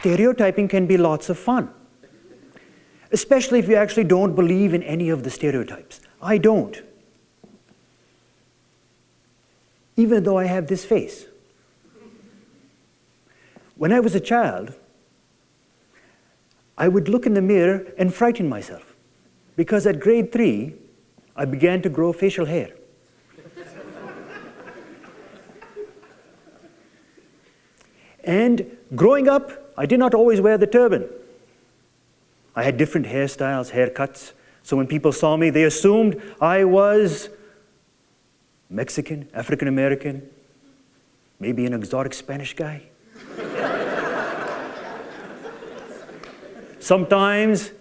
Stereotyping can be lots of fun, especially if you actually don't believe in any of the stereotypes. I don't. Even though I have this face. When I was a child, I would look in the mirror and frighten myself, because at grade 3, I began to grow facial hair. And growing up, I did not always wear the turban. I had different hairstyles, haircuts, so when people saw me, they assumed I was Mexican, African American, maybe an exotic Spanish guy. Sometimes,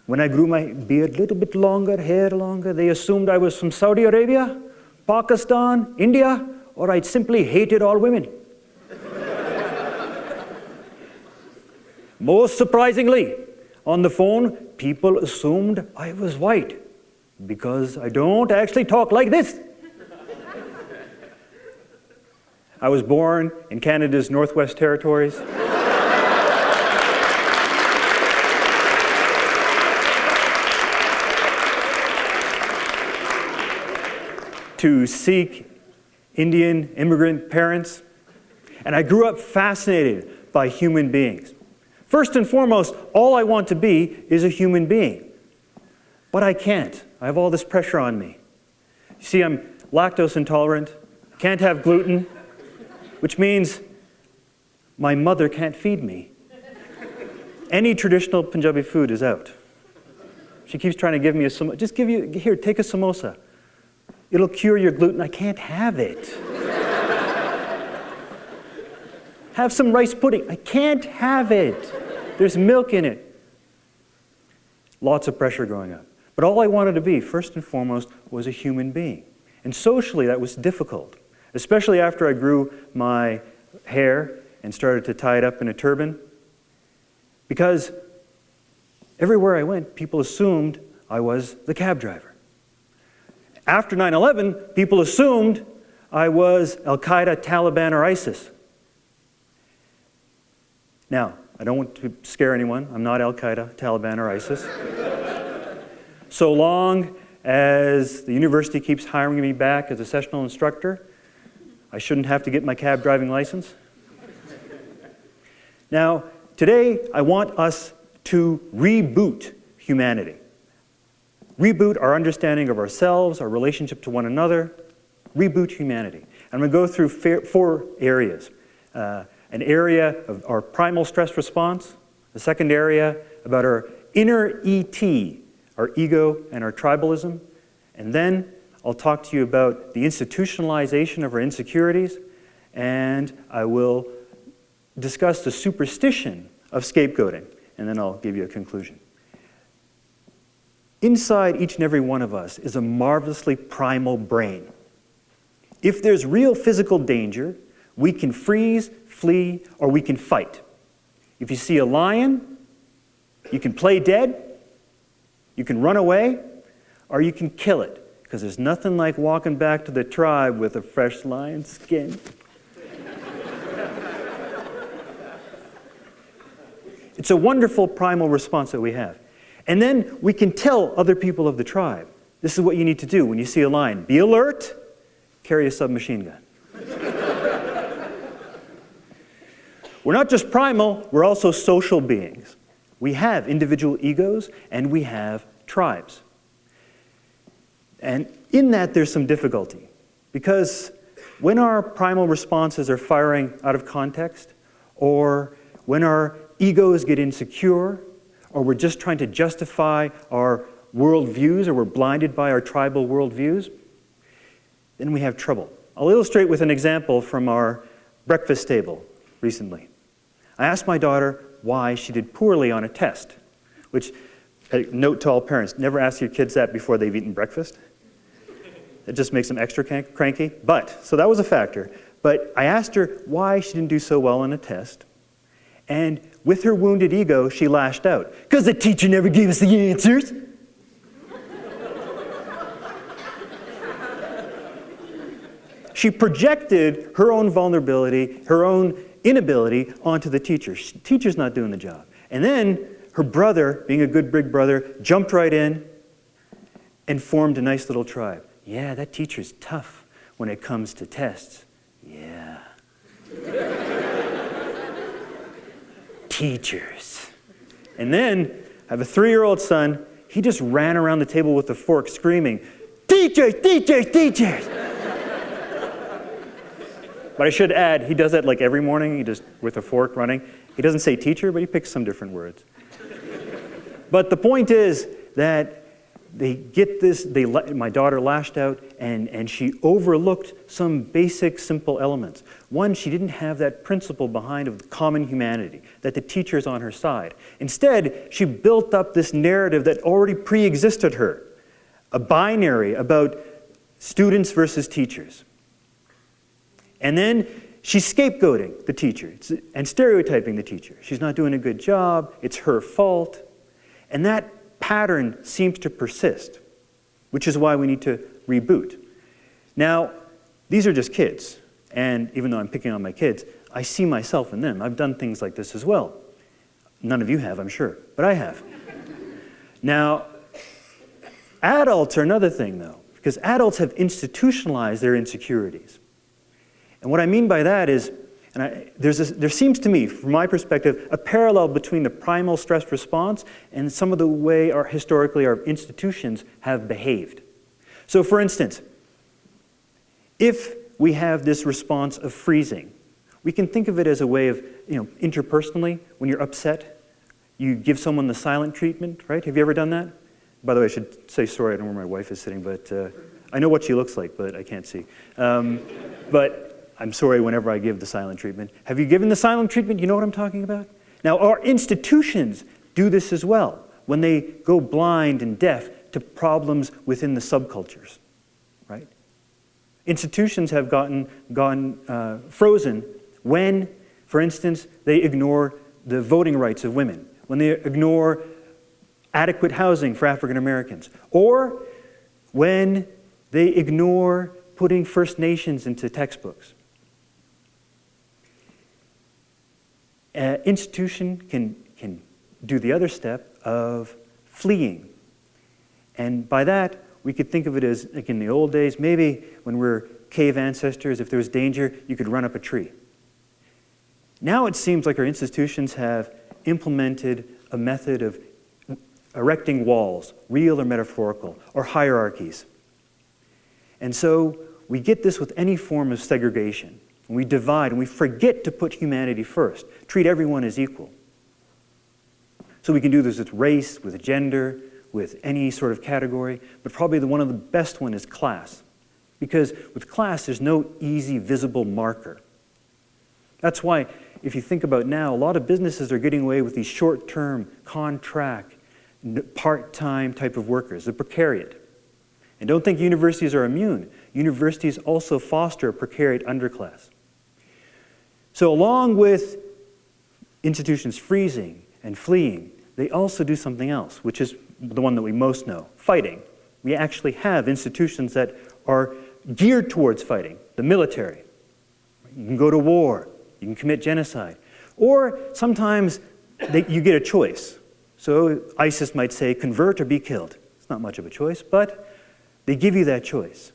when I grew my beard a little bit longer, hair longer, they assumed I was from Saudi Arabia, Pakistan, India, or I simply hated all women. Most surprisingly, on the phone, people assumed I was white, because I don't actually talk like this. I was born in Canada's Northwest Territories. To Sikh, Indian, immigrant parents. And I grew up fascinated by human beings. First and foremost, all I want to be is a human being. But I can't. I have all this pressure on me. You see, I'm lactose intolerant, can't have gluten, which means my mother can't feed me. Any traditional Punjabi food is out. She keeps trying to give me a samosa. Just here, take a samosa. It'll cure your gluten. I can't have it. Have some rice pudding. I can't have it. There's milk in it. Lots of pressure growing up. But all I wanted to be, first and foremost, was a human being. And socially, that was difficult, especially after I grew my hair and started to tie it up in a turban. Because everywhere I went, people assumed I was the cab driver. After 9/11, people assumed I was Al-Qaeda, Taliban, or ISIS. Now, I don't want to scare anyone. I'm not Al-Qaeda, Taliban, or ISIS. So long as the university keeps hiring me back as a sessional instructor, I shouldn't have to get my cab driving license. Now, today, I want us to reboot humanity. Reboot our understanding of ourselves, our relationship to one another. Reboot humanity. I'm going to go through 4 areas. An area of our primal stress response. The second area about our inner ET, our ego and our tribalism. And then I'll talk to you about the institutionalization of our insecurities. And I will discuss the superstition of scapegoating. And then I'll give you a conclusion. Inside each and every one of us is a marvelously primal brain. If there's real physical danger, we can freeze, flee, or we can fight. If you see a lion, you can play dead, you can run away, or you can kill it, because there's nothing like walking back to the tribe with a fresh lion skin. It's a wonderful primal response that we have. And then we can tell other people of the tribe, this is what you need to do when you see a lion. Be alert, carry a submachine gun. We're not just primal, we're also social beings. We have individual egos and we have tribes. And in that there's some difficulty, because when our primal responses are firing out of context, or when our egos get insecure, or we're just trying to justify our worldviews, or we're blinded by our tribal worldviews, then we have trouble. I'll illustrate with an example from our breakfast table recently. I asked my daughter why she did poorly on a test, which, a note to all parents, never ask your kids that before they've eaten breakfast. It just makes them extra cranky. So that was a factor. But I asked her why she didn't do so well on a test. And with her wounded ego, she lashed out. Because the teacher never gave us the answers. She projected her own vulnerability, her own inability onto the teacher. Teacher's not doing the job. And then her brother, being a good big brother, jumped right in and formed a nice little tribe. Yeah, that teacher's tough when it comes to tests. Yeah. Teachers. And then I have a 3-year-old son. He just ran around the table with a fork screaming, "Teachers, teachers, teachers!" But I should add, he does that like every morning, he just with a fork running. He doesn't say teacher, but he picks some different words. But the point is that they get this, my daughter lashed out and she overlooked some basic, simple elements. One, she didn't have that principle behind of common humanity, that the teacher's on her side. Instead, she built up this narrative that already pre-existed her, a binary about students versus teachers. And then she's scapegoating the teacher and stereotyping the teacher. She's not doing a good job, it's her fault. And that pattern seems to persist, which is why we need to reboot. Now, these are just kids, and even though I'm picking on my kids, I see myself in them. I've done things like this as well. None of you have, I'm sure, but I have. Now, adults are another thing, though, because adults have institutionalized their insecurities. And what I mean by that is, there seems to me, from my perspective, a parallel between the primal stress response and some of the way historically our institutions have behaved. So for instance, if we have this response of freezing, we can think of it as a way of, interpersonally, when you're upset, you give someone the silent treatment, right? Have you ever done that? By the way, I should say sorry, I don't know where my wife is sitting, but I know what she looks like, but I can't see. But I'm sorry whenever I give the silent treatment. Have you given the silent treatment? You know what I'm talking about? Now, our institutions do this as well when they go blind and deaf to problems within the subcultures, right? Institutions have gone frozen when, for instance, they ignore the voting rights of women, when they ignore adequate housing for African Americans, or when they ignore putting First Nations into textbooks. Institution can do the other step of fleeing. And by that, we could think of it as, like in the old days, maybe when we're cave ancestors, if there was danger, you could run up a tree. Now it seems like our institutions have implemented a method of erecting walls, real or metaphorical, or hierarchies. And so we get this with any form of segregation. We divide and we forget to put humanity first, treat everyone as equal. So we can do this with race, with gender, with any sort of category, but probably one of the best one is class. Because with class, there's no easy, visible marker. That's why, if you think about now, a lot of businesses are getting away with these short-term, contract, part-time type of workers, the precariat. And don't think universities are immune. Universities also foster a precariat underclass. So along with institutions freezing and fleeing, they also do something else, which is the one that we most know, fighting. We actually have institutions that are geared towards fighting, the military. You can go to war, you can commit genocide, or sometimes you get a choice. So ISIS might say, convert or be killed. It's not much of a choice, but they give you that choice.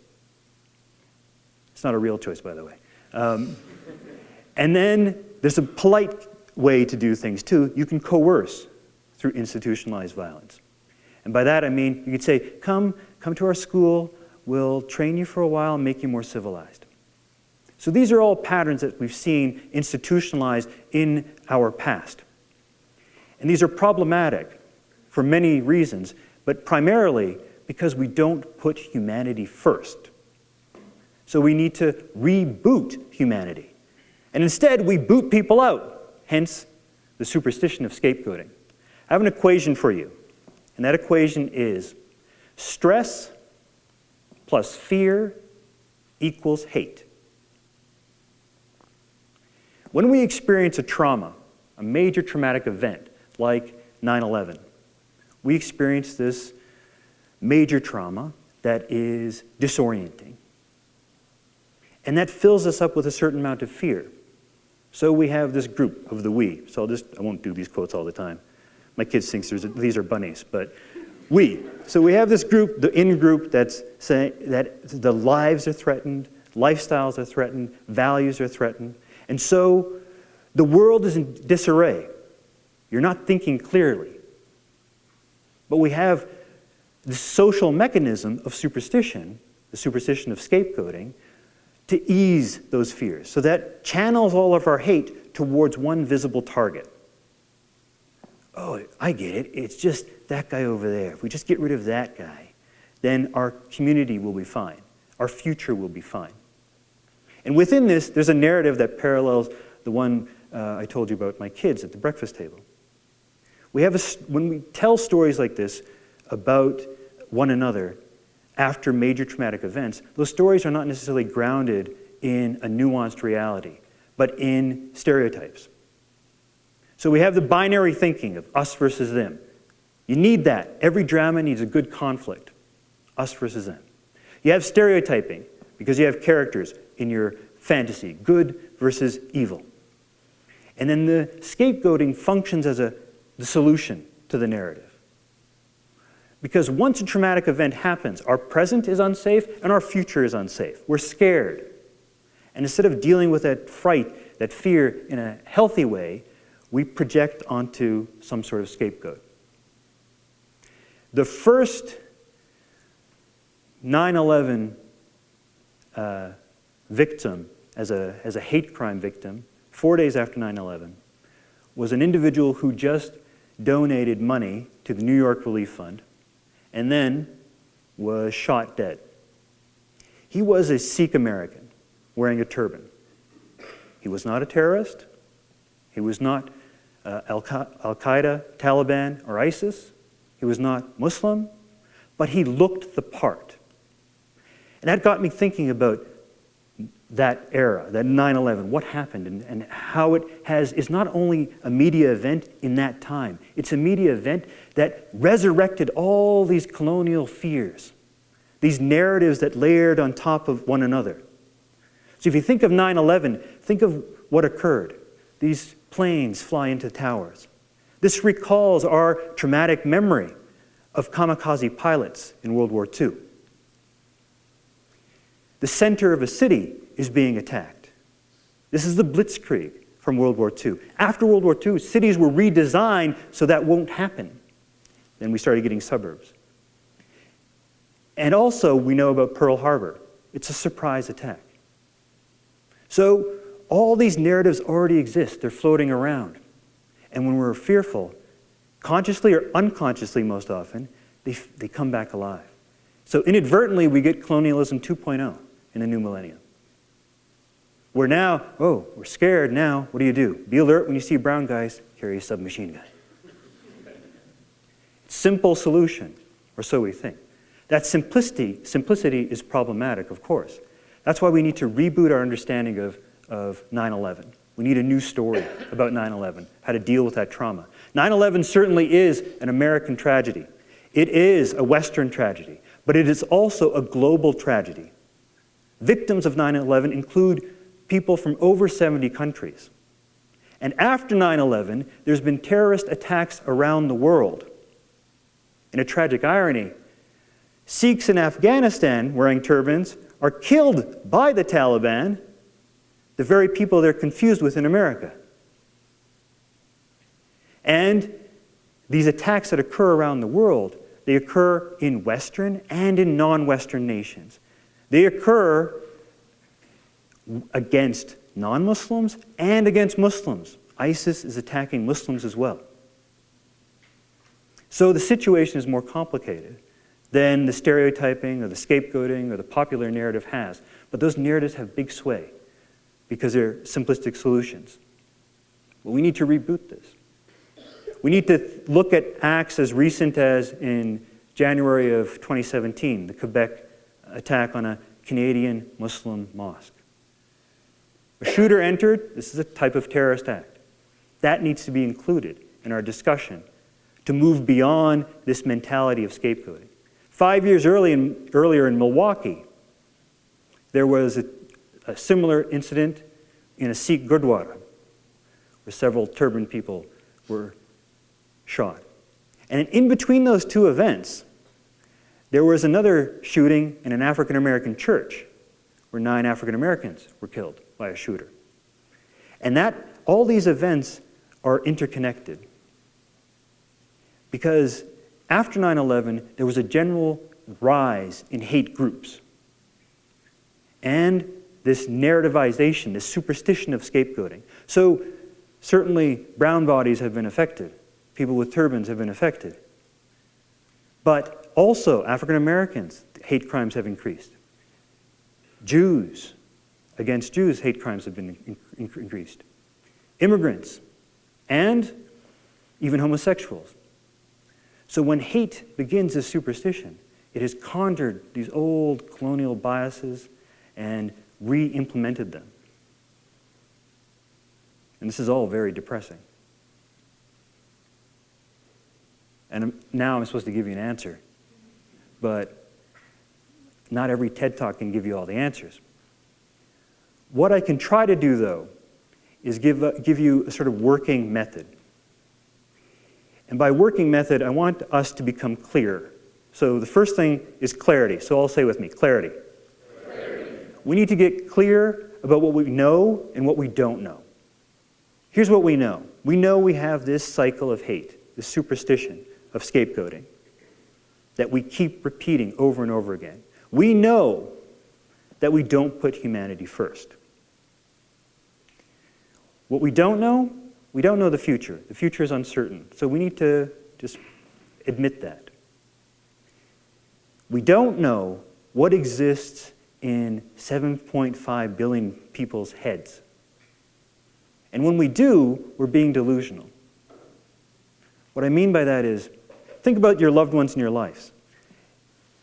It's not a real choice, by the way. And then there's a polite way to do things too. You can coerce through institutionalized violence. And by that I mean, you could say, come to our school, we'll train you for a while and make you more civilized. So these are all patterns that we've seen institutionalized in our past. And these are problematic for many reasons, but primarily because we don't put humanity first. So we need to reboot humanity. And instead, we boot people out, hence the superstition of scapegoating. I have an equation for you, and that equation is stress plus fear equals hate. When we experience a trauma, a major traumatic event, like 9/11, we experience this major trauma that is disorienting. And that fills us up with a certain amount of fear. So we have this group of the we. So I won't do these quotes all the time. My kids think these are bunnies, but we. So we have this group, the in-group, that's saying that the lives are threatened, lifestyles are threatened, values are threatened. And so the world is in disarray. You're not thinking clearly. But we have the social mechanism of superstition, the superstition of scapegoating, to ease those fears. So that channels all of our hate towards one visible target. Oh, I get it. It's just that guy over there. If we just get rid of that guy, then our community will be fine. Our future will be fine. And within this, there's a narrative that parallels the one I told you about my kids at the breakfast table. When we tell stories like this about one another after major traumatic events, those stories are not necessarily grounded in a nuanced reality, but in stereotypes. So we have the binary thinking of us versus them. You need that. Every drama needs a good conflict. Us versus them. You have stereotyping, because you have characters in your fantasy, good versus evil. And then the scapegoating functions as the solution to the narrative. Because once a traumatic event happens, our present is unsafe and our future is unsafe. We're scared. And instead of dealing with that fright, that fear in a healthy way, we project onto some sort of scapegoat. The first 9/11 victim, as a hate crime victim, 4 days after 9/11, was an individual who just donated money to the New York Relief Fund and then was shot dead. He was a Sikh American wearing a turban. He was not a terrorist. He was not Al-Qaeda, Taliban, or ISIS. He was not Muslim, but he looked the part. And that got me thinking about that era, that 9/11, what happened, and how it is not only a media event in that time, it's a media event that resurrected all these colonial fears, these narratives that layered on top of one another. So if you think of 9/11, think of what occurred. These planes fly into towers. This recalls our traumatic memory of kamikaze pilots in World War II. The center of a city is being attacked. This is the blitzkrieg from World War II. After World War II, cities were redesigned so that won't happen. Then we started getting suburbs. And also, we know about Pearl Harbor. It's a surprise attack. So all these narratives already exist. They're floating around. And when we're fearful, consciously or unconsciously most often, they come back alive. So inadvertently, we get colonialism 2.0 in the new millennium. We're now, we're scared now. What do? Be alert when you see brown guys, carry a submachine gun. Simple solution, or so we think. That simplicity is problematic, of course. That's why we need to reboot our understanding of 9/11. We need a new story about 9/11, how to deal with that trauma. 9/11 certainly is an American tragedy. It is a Western tragedy, but it is also a global tragedy. Victims of 9/11 include people from over 70 countries. And after 9/11, there's been terrorist attacks around the world. In a tragic irony, Sikhs in Afghanistan wearing turbans are killed by the Taliban, the very people they're confused with in America. And these attacks that occur around the world, they occur in Western and in non-Western nations. They occur against non-Muslims and against Muslims. ISIS is attacking Muslims as well. So the situation is more complicated than the stereotyping or the scapegoating or the popular narrative has. But those narratives have big sway because they're simplistic solutions. But we need to reboot this. We need to look at acts as recent as in January of 2017, the Quebec attack on a Canadian Muslim mosque. A shooter entered, this is a type of terrorist act. That needs to be included in our discussion to move beyond this mentality of scapegoating. 5 years earlier in Milwaukee, there was a similar incident in a Sikh Gurdwara. where several turbaned people were shot. And in between those two events, there was another shooting in an African American church where 9 African Americans were killed by a shooter. And all these events are interconnected. Because after 9/11, there was a general rise in hate groups. And this narrativization, this superstition of scapegoating. So certainly brown bodies have been affected. People with turbans have been affected. But also African Americans, hate crimes have increased. Jews, against Jews, hate crimes have been increased. Immigrants, and even homosexuals. So when hate begins as superstition, it has conjured these old colonial biases and re-implemented them. And this is all very depressing. And now I'm supposed to give you an answer, but not every TED Talk can give you all the answers. What I can try to do, though, is give you a sort of working method. And by working method, I want us to become clear. So the first thing is clarity. So all say with me, clarity. Clarity. We need to get clear about what we know and what we don't know. Here's what we know. We know we have this cycle of hate, this superstition of scapegoating that we keep repeating over and over again. We know that we don't put humanity first. What we don't know the future. The future is uncertain. So we need to just admit that. We don't know what exists in 7.5 billion people's heads. And when we do, we're being delusional. What I mean by that is, think about your loved ones in your lives.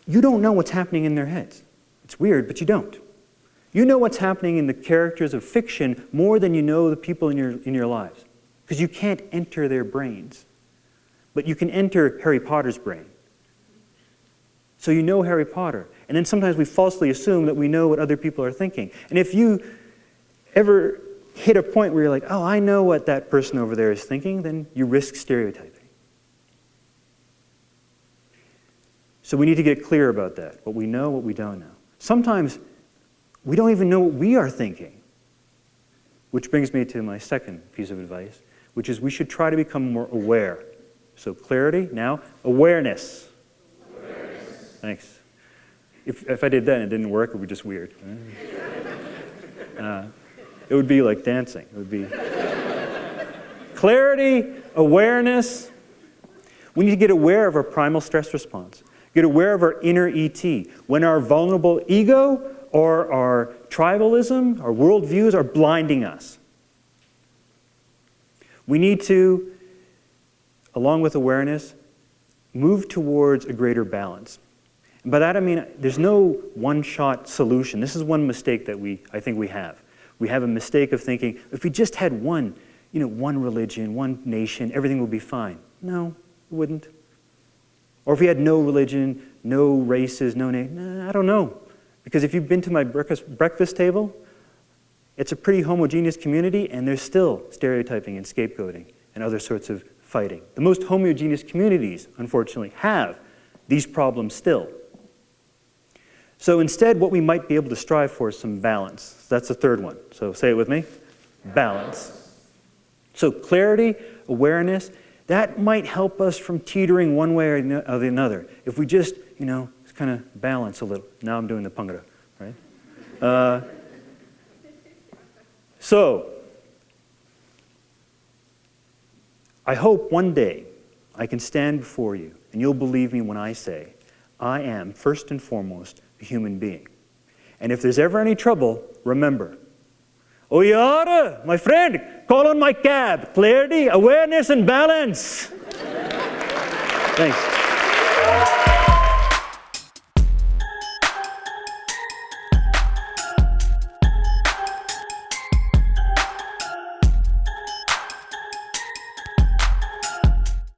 You don't know what's happening in their heads. It's weird, but you don't. You know what's happening in the characters of fiction more than you know the people in your lives. Because you can't enter their brains. But you can enter Harry Potter's brain. So you know Harry Potter. And then sometimes we falsely assume that we know what other people are thinking. And if you ever hit a point where you're like, oh, I know what that person over there is thinking, then you risk stereotyping. So we need to get clear about that. What we know, what we don't know. Sometimes we don't even know what we are thinking. Which brings me to my second piece of advice, which is we should try to become more aware. So clarity, now awareness. Awareness. Thanks. If I did that and it didn't work, it would be just weird. It would be like dancing. It would be clarity, awareness. We need to get aware of our primal stress response. Get aware of our inner ET. When our vulnerable ego or our tribalism, our worldviews are blinding us. We need to, along with awareness, move towards a greater balance. And by that I mean there's no one-shot solution. This is one mistake that I think we have. We have a mistake of thinking, if we just had one religion, one nation, everything would be fine. No, it wouldn't. Or if we had no religion, no races, no name, I don't know. Because if you've been to my breakfast table, it's a pretty homogeneous community, and there's still stereotyping and scapegoating and other sorts of fighting. The most homogeneous communities, unfortunately, have these problems still. So instead, what we might be able to strive for is some balance. That's the third one. So say it with me. Balance. So clarity, awareness, that might help us from teetering one way or the another. If we just, kind of balance a little. Now I'm doing the Pangara, right? So, I hope one day I can stand before you and you'll believe me when I say, I am, first and foremost, a human being. And if there's ever any trouble, remember, oh yara, my friend, call on my cab. Clarity, awareness, and balance. Thanks.